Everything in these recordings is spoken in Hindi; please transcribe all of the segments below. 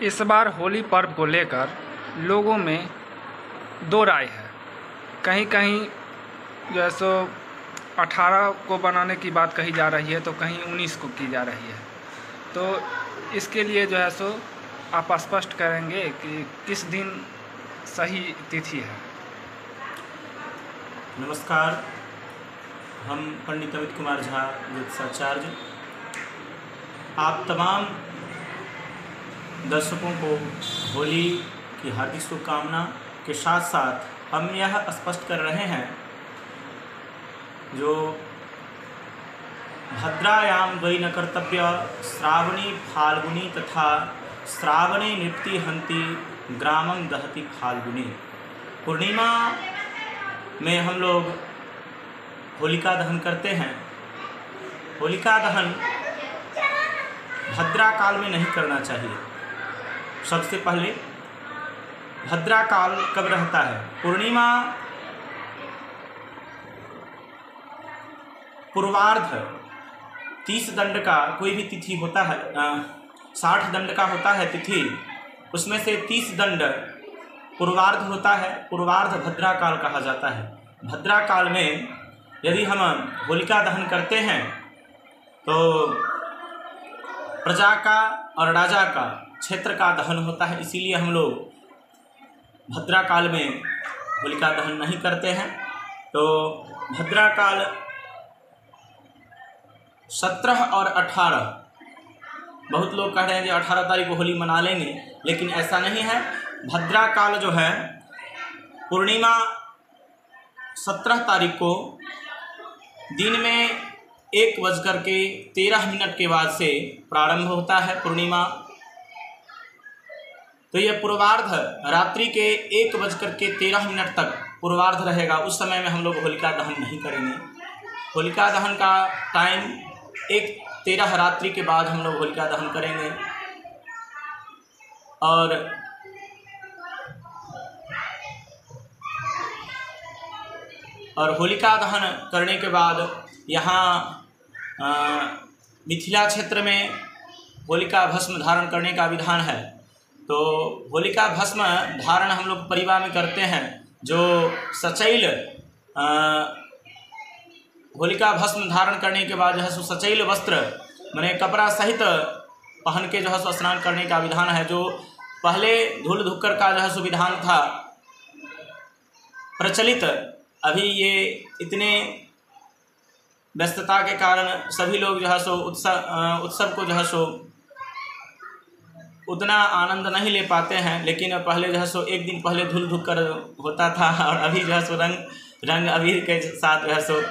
इस बार होली पर्व को लेकर लोगों में दो राय है। कहीं कहीं जो है सो 18 को बनाने की बात कही जा रही है तो कहीं 19 को की जा रही है। तो इसके लिए जो है सो आप स्पष्ट करेंगे कि किस दिन सही तिथि है। नमस्कार, हम पंडित अमित कुमार झा ज्योतिषाचार्य आप तमाम दर्शकों को होली की हार्दिक शुभकामना के साथ साथ हम यह स्पष्ट कर रहे हैं, जो भद्रायाम द्वयि न कर्तव्य श्रावणी फाल्गुनी तथा श्रावणी नृप्ति हंति ग्रामं दहति फाल्गुनी। पूर्णिमा में हम लोग होलिका दहन करते हैं। होलिका दहन भद्रा काल में नहीं करना चाहिए। सबसे पहले भद्रा काल कब रहता है? पूर्णिमा पूर्वार्ध 30 दंड का कोई भी तिथि होता है, 60 दंड का होता है तिथि, उसमें से 30 दंड पूर्वार्ध होता है। पूर्वार्ध भद्रा काल कहा जाता है। भद्रा काल में यदि हम होलिका दहन करते हैं तो प्रजा का और राजा का क्षेत्र का दहन होता है, इसीलिए हम लोग भद्रा काल में होलिका दहन नहीं करते हैं। तो भद्रा काल 17 और 18, बहुत लोग कह रहे हैं कि 18 तारीख को होली मना लेंगे, लेकिन ऐसा नहीं है। भद्रा काल जो है पूर्णिमा 17 तारीख को दिन में 1:13 के बाद से प्रारंभ होता है पूर्णिमा। तो यह पूर्वार्ध रात्रि के 1:13 तक पूर्वार्ध रहेगा। उस समय में हम लोग होलिका दहन नहीं करेंगे। होलिका दहन का टाइम 1:13 रात्रि के बाद हम लोग होलिका दहन करेंगे। और होलिका दहन करने के बाद यहाँ मिथिला क्षेत्र में होलिका भस्म धारण करने का विधान है। तो होलिका भस्म धारण हम लोग परिवार में करते हैं। जो सचैल होलिका भस्म धारण करने के बाद जो है सो सचैल वस्त्र माने कपड़ा सहित पहन के जो है सो स्नान करने का विधान है। जो पहले धूल धुक्कर का जो है सो विधान था प्रचलित, अभी ये इतने व्यस्तता के कारण सभी लोग जो है सो उत्सव को जो है सो उतना आनंद नहीं ले पाते हैं। लेकिन पहले जो है सो एक दिन पहले धूल धुक्कर होता था और अभी जो है सो रंग अबीर के साथ जो है सो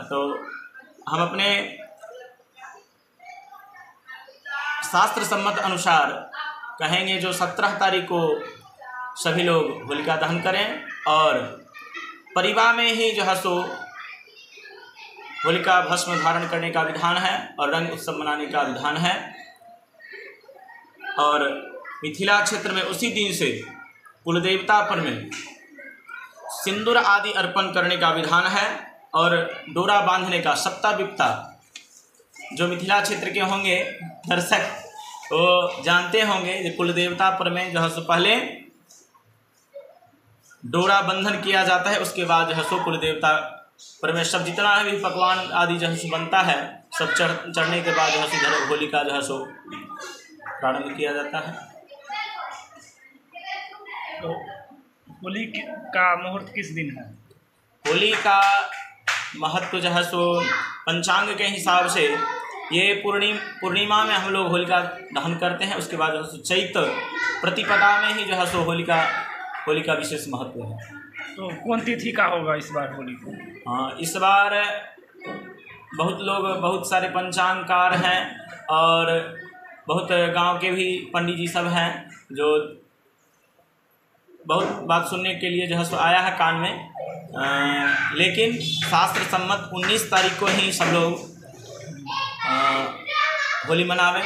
तो हम अपने शास्त्र सम्मत अनुसार कहेंगे जो 17 तारीख को सभी लोग होलिका दहन करें और परिवार में ही जो है सो होलिका भस्म धारण करने का विधान है और रंग उत्सव मनाने का विधान है। और मिथिला क्षेत्र में उसी दिन से कुलदेवता पर में सिंदूर आदि अर्पण करने का विधान है और डोरा बांधने का। सप्ता विपता जो मिथिला क्षेत्र के होंगे दर्शक वो जानते होंगे कि कुलदेवता पर में जो है सो पहले डोरा बंधन किया जाता है, उसके बाद जो है सो कुलदेवता पर में सब जितना भी पकवान आदि जो है सो बनता है सब चढ़ने के बाद जो है सो होलिका जो है सो प्रारंभ किया जाता है। तो होली का मुहूर्त किस दिन है? होली का महत्व जो है सो पंचांग के हिसाब से ये पूर्णिमा में हम लोग होलिका दहन करते हैं। उसके बाद जो है सो चैत्र प्रतिपदा में ही जो है सो होली का विशेष महत्व है। तो कौन तिथि का होगा इस बार होली को? हाँ, इस बार बहुत सारे पंचांगकार हैं और बहुत गांव के भी पंडित जी सब हैं जो बहुत बात सुनने के लिए जो है सो आया है कान में। लेकिन शास्त्र सम्मत 19 तारीख को ही सब लोग होली मनावें।